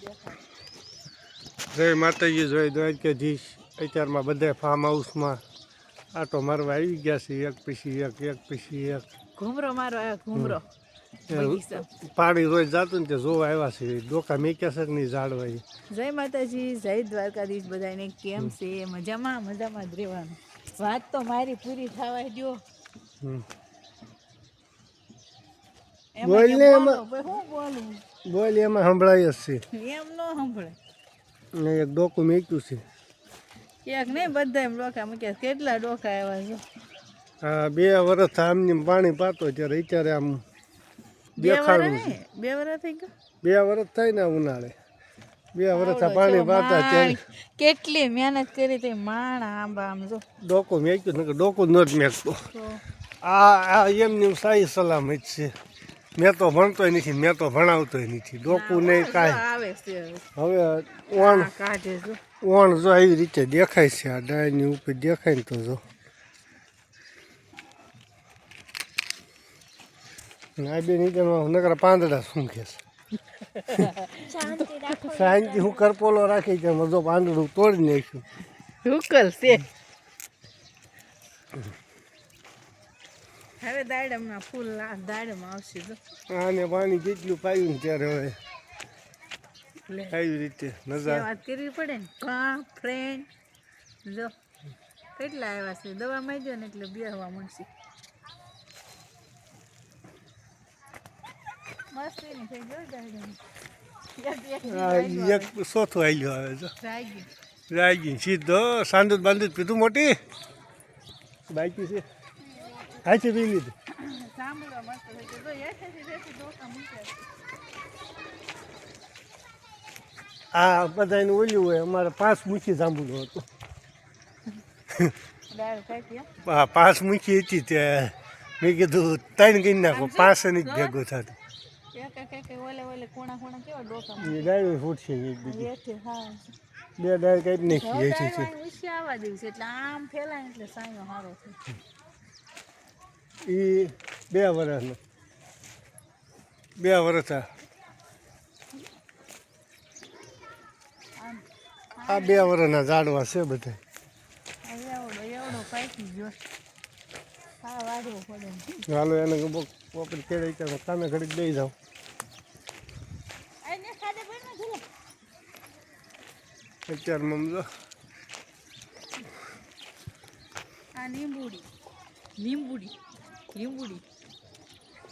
જય માતાજી, જય દ્વારકાધીશ. અત્યારમાં બધા ફાર્મ હાઉસમાં આટો મારવા આવી ગયા છે. એક પછી એક ઘૂમરો મારો ઘૂમરો પાણી રોજ જાતું ને તે જોવા આવ્યા છે. ડોકા મેક્યા છે નહીં ઝાડવા. જય માતાજી, જય દ્વારકાધીશ. બધાને કેમ છે? મજામાં જ રહેવાનું. વાત તો મારી પૂરી થવા દો. બોલ એમાં સંભળાય જ છે. એમ નો સંભળાય. એક ડોકું મેક્યું છે. એક નહીં, બધા એમ ડોકા મૂક્યા. કેટલા ડોકા આવ્યા છે? હા, 2 વર્ષ આમની પાણી પાતો ત્યારે અત્યારે આમ દેખાડું છે. 2 વર્ષ થઈ ગયા. 2 વર્ષ થાય ને ઉનાળે. 2 વર્ષ પાણી પાતા ત્યારે કેટલી મહેનત કરી તે માણા આંબા આમ જો ડોકું મેક્યું ને ડોકું ન જ મેકતો. આ એમની સાહી સલામત છે. મેં તો ભણતોય નથી, મેં તો ભણાવતોય નથી. ડોકું નહીં કાંઈ. હવે ઓણ જો આવી રીતે દેખાય છે. આ ડાળની ઉપર દેખાય ને તો જો આ બે નીચેમાં નકરા પાંદડા સૂંઘે છે. શાંતિ હું કરપોલો રાખી છે. જો પાંદડું તોડી નાખ્યું. હુકલ છે. હવે દાડમના ફૂલ દાડમ આવશે. આને પાણી જેટલું પાયું ને ત્યારે હવે આવી રીતે નજારા વાત કરવી પડે ને. કા ફ્રેન્ડ જો કેટલા આવ્યા છે. દવા માંગ્યો ને એટલે બેહવા મળશે. મસ્તી ની થઈ ગયો દાડમ. એક ચોથું આલ્યો આવે છે. રાગી સીધો સાંદુદ બાંદુદ પીધું મોટી બાકી છે. હા છે પી લીધું. આ બધાને ઓલ્યું હોય. અમારે 5 મૂકી જાંબુલો હતો. હા, 5 મૂકી હતી ત્યાં મેં કીધું 3 ગઈ નાખો. 5 ની જ ભેગો થતો. ડાળો ફૂટશે. 2 ડાળ કાઢી નાખી છે. આવવા દેવું છે એટલે આમ ફેલાય એટલે સાયો સારો થાય. એ 2 વર્ષનો 2 વર્ષ. આ 2 વર્ષના ઝાડવા છે બધા. એવડો પાકી ગયો. હા, વાળવો પડે. હાલો એને પોપડી કેળાઈ કરે. તમે ઘડીક દઈ જાઓ. અત્યારમાં સમજો આ લીંબુડી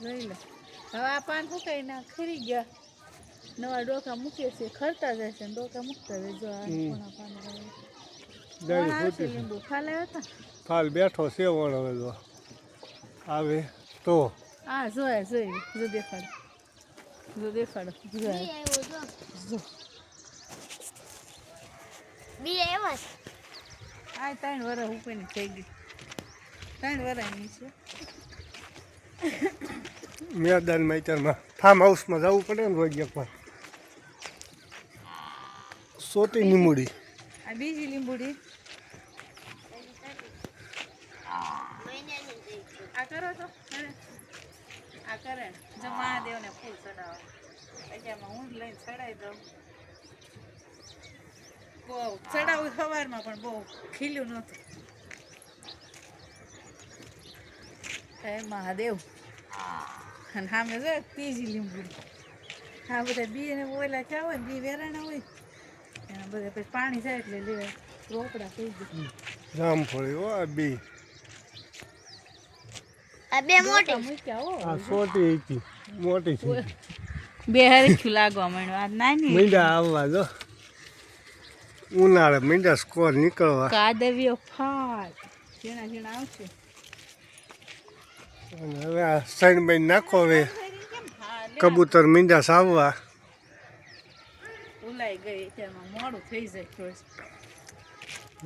લઈ લો. હવે આ પાન ફૂકાઈ ના ખરી ગયા. નવા ડોકા મૂકે છે. ખરતા જાય છે. ડોકા મૂકતા જાય. જો આ લીંબુ ફાલાયો હતા. ફાલ બેઠો છે. વણ હવે જો આવે તો હા જોયા જોઈ. જો દેખાડો આ 3 વર્ષ ઉપરની થઈ ગઈ. 3 વર્ષની છે. મેદાનમાં અત્યારમાં ફાર્મ હાઉસમાં જવું પડે ને રોજ એકવાર. સોટી લીંબુડી. આ બીજી લીંબુડી. આ કરો તો આ કરે જો મહાદેવને ફૂલ ચડાવો. અત્યારમાં હું લઈને ચડાવી દઉં. બહુ ચડાવું સવારમાં પણ બહુ ખીલ્યું નહોતું. હે મહાદેવ. અને સામે જો ત્રીજી લીંબુડી. હા, બધા બી ને ઓલા ક્યાં હોય ને બી વેરાણા હોય એના બધા પછી પાણી જાય એટલે લેવા રોકડા થઈ ગયા. જામફળી હો આ બે. આ 2 મોટી મૂક્યા હો. આ સોટી હતી મોટી છે. 2 હરખ્યું લાગવા માંડ્યું. આ નાની મીંડા આવવા જો ઉનાળે મીંડા સ્કોર નીકળવા. કાદવ્યો ફાટ ઝીણા આવશે. અને હવે આ સાઈડ બાઈડ નાખો. હવે કબૂતર મીંડા સાવવા. ઉલાઈ ગઈ તેમાં મોડું થઈ જાય થોડું.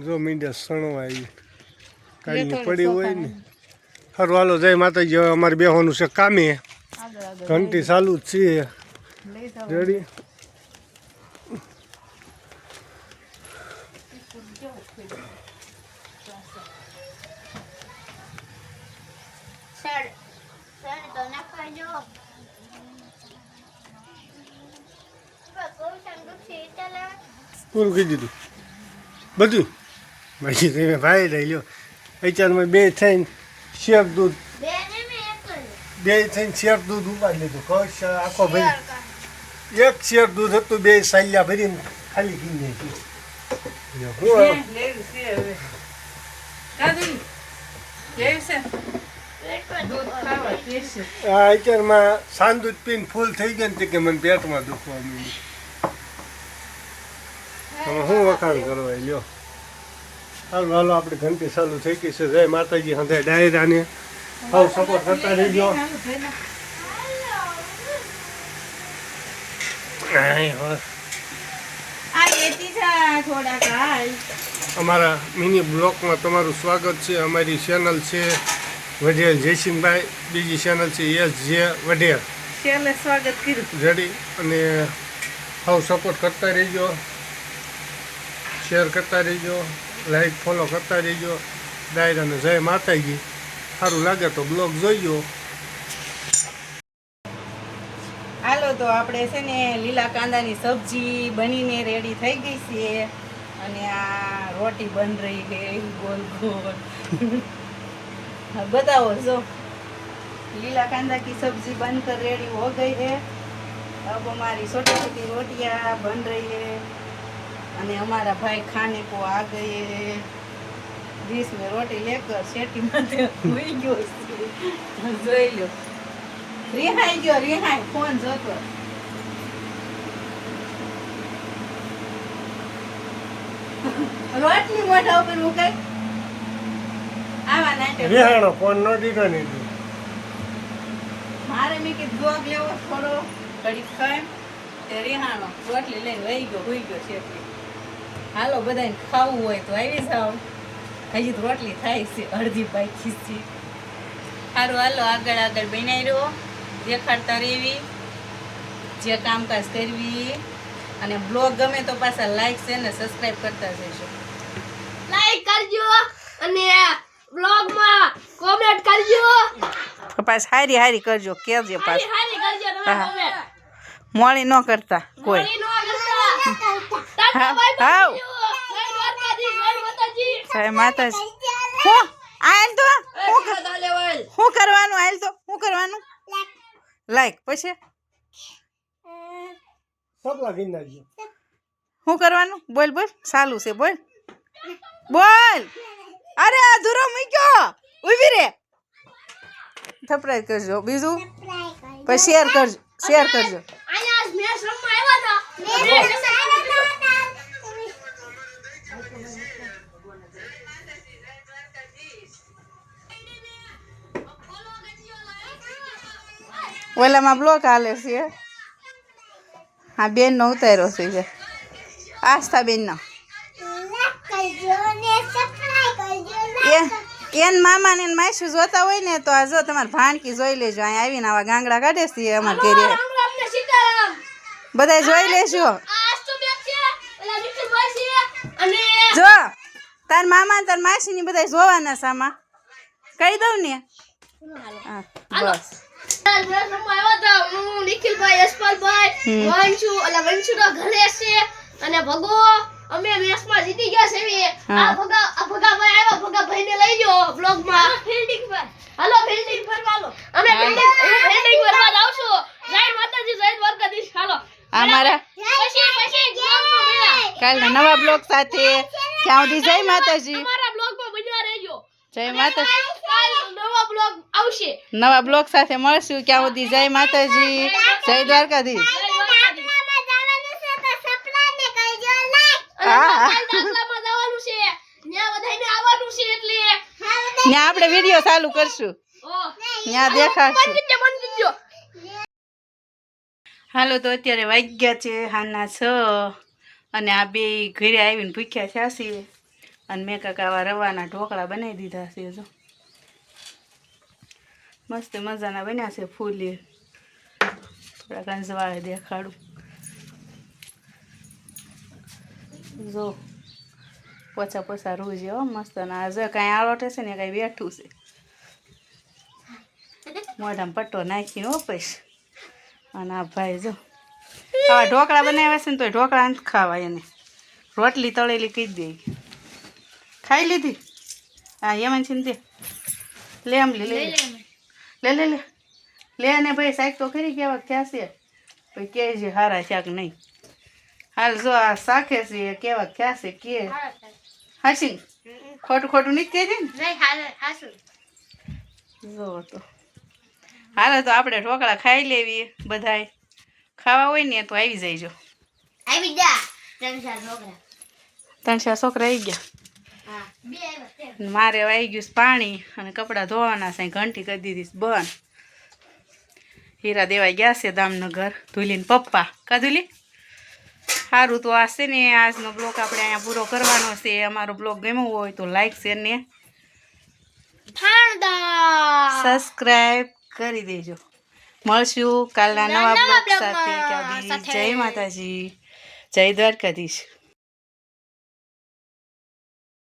જો મીંડા સણવા આવી કાલની પડી હોય ને. સારું હાલો, જય માતાજી. હવે અમારે બેહવાનું છે કામે. ઘંટી ચાલુ જ છે. રેડી. સર તો નાખવા જો. પૂરું કહી દીધું બધું ભાઈ તમે ભાઈ લઈ લો અત્યારમાં બે થઈને શેર દૂધ બે થઈને શેર દૂધ ઉપાડી લીધું કશ આખો ભાઈ એક શેર દૂધ હતું બે સાલ્યા ભરીને ખાલી પી નાખ્યું આ અત્યારમાં સાંદૂધ પીને ફૂલ થઈ ગયા ને કે મને પેટમાં દુખવા માંડ્યું હવે શું વખાણ કરવા લ્યો હાલ હાલો આપણે ઘંટી ચાલુ થઈ ગઈ છે જય માતાજી હંધે ડાયરાને હાવ સપોર્ટ કરતા રહીજો અમારા મિની બ્લોકમાં તમારું સ્વાગત છે અમારી ચેનલ છે વઢેર જયસિંહભાઈ બીજી ચેનલ છે એસ જે વઢેર સ્વાગત કર્યું રેડી અને હાવ સપોર્ટ કરતા રહીજો શેર કરતા રહીજો લાઈક ફોલો કરતા રહીજો ડાયરાને જય માતાજી સારું લાગે તો બ્લોગ જોઈજો હાલો તો આપણે છે ને લીલા કાંદાની સબ્જી બનીને રેડી થઈ ગઈ છે અને આ રોટી બન રહી છે ગોલ ગોલ हाँ, बताओ जो लीला कांदा की सब्जी बनकर रेडी हो गई है। अब हमारी छोटी छोटी रोटियां बन रही है અને हमारा भाई खाने को आ गए हैं। बीच में रोटी लेकर शेटी माथे हुई गयो જોઈ લો રિહાઈ ગયો રિહાઈ ફોન જોતો રોટલી મોઢા ઉપર મુકાય આવા નાટક રિહાણો ફોન ન દીધો ને મારે મેં કીધું જોગ લેવો થોડો ઘડીક ખાય તે રિહાણો રોટલી લઈને વહી ગયો હુઈ ગયો શેટી હાલો બધાને ખાવું હોય તો આવી જાઓ હજી તો રોટલી થાય છે અડધી બાકી છે સારું હાલો આગળ આગળ બનાવી રહ્યો દેખાડતા રહેવી જે કામકાજ કરવી અને બ્લોગ ગમે તો પાછા લાઈક છે ને સબસ્ક્રાઇબ કરતા જશો લાઈક કરજો અને બ્લોગ માં કોમેન્ટ કરજો પાછ હારી હારી કરજો કેજે પાછ હારી કરજો તમે કોમેન્ટ મોળી ન કરતા કોઈ નો કરતા ટાટા બાય હાવ જય જય માતાજી માતાજી હું આલ તો હું કરવાનું આલ તો હું કરવાનું લાઈક પછી સપલા ગઈ નાખજો શું કરવાનું બોલ બોલ ચાલુ છે બોલ બોલ અરે અધૂરો મૂક્યો ઉભી રે સબસ્ક્રાઇબ કરજો બીજું પછી શેર કરજો આયા મેચ રમવા આવ્યા હતા ઓલામાં બ્લોક હાલે છે હા બેન નો ઉતાર્યો છે આસ્થા બેન નો એન મામા ને માસુ જોતા હોય ને તો આ જો તમારે ભાણકી જોઈ લેજો અહીં આવીને આવા ગાંગડા કાઢે છે અમારે ઘરે અમને સીતારામ બધા જોઈ લેજો આ તો બેક છે ઓલા વિક્ટર ભાઈ છે અને જો તાર મામા ને તાર માસી ની બધા જોવાના સામા કહી દઉં ને હા બસ મેચ રમવા આવ્યા હતા હું નિખિલભાઈ યશપાલભાઈ વંશુ ના ઘરે છે અને ભગો અમે મેચમાં જીતી ગયા છે આ ભગાભાઈ આવ્યા ભગાભાઈ ને લઈ ગયો બ્લોગ માં ફિલ્ડિંગ પર હાલો ફિલ્ડિંગ પર હાલો અમે ફિલ્ડિંગ પર આવશું જય માતાજી જય દ્વારકાધીશ હાલો અમારા પછી કાલના નવા બ્લોગ સાથે ત્યાં સુધી જય માતાજી અમારા બ્લોગ માં બન્યા રહેજો જય માતાજી કાલ નવા બ્લોગ આવશે નવા બ્લોગ સાથે મળશું ત્યાં સુધી જય માતાજી જય દ્વારકાધીશ ત્યાં આપણે વિડીયો ચાલુ કરશું ત્યાં દેખાડશું હાલો તો અત્યારે વાગ્યા છે હાના 6 અને આ બે ઘરે આવીને ભૂખ્યા થયા છીએ અને મેં કાંક આવા રવાના ઢોકળા બનાવી દીધા છે જો મસ્ત મજાના બન્યા છે ફૂલી થોડા કંજવાળે દેખાડું જો પોચા પોચા રૂ છે હો મસ્ત ને આ જો કાંઈ આળોટે છે ને કાંઈ બેઠું છે મોઢામાં પટ્ટો નાખીને ઓપીશ અને આ ભાઈ જો આવા ઢોકળા બનાવ્યા છે ને તો ઢોકળા નથી ખાવા એને રોટલી તળેલી કહી દે ખાઈ લીધી હા એમાં છે ને તે લે આમ લે લે ને ભાઈ શાક તો ખરી કેવા ક્યાં છે ભાઈ કે છે હારા શાક નહીં હાલ જો આ શાકે છે કેવા ક્યાં છે કે હાસી ખોટું ખોટું નહીં કહેજે ને જો તો હાલો તો આપણે ઢોકળા ખાઈ લેવી બધાય ખાવા હોય ને તો આવી જઈજો આવી જા 3-4 છોકરા 3-4 છોકરા આવી ગયા હા બે આવ્યા મારે આવી ગયું છે પાણી અને કપડાં ધોવાના છે ઘંટી કરી દીધી છે બંધ હીરા દેવાઈ ગયા છે દામનગર ધુલીને પપ્પા કા ધુલી સારું તો આ છે ને આજનો બ્લોગ આપણે અહીંયા પૂરો કરવાનો છે અમારો બ્લોગ ગમ્યો હોય તો લાઈક શેર ને સબસ્ક્રાઈબ કરી દેજો મળશું કાલના નવા બ્લોગ સાથે જય માતાજી જય દ્વારકાધીશ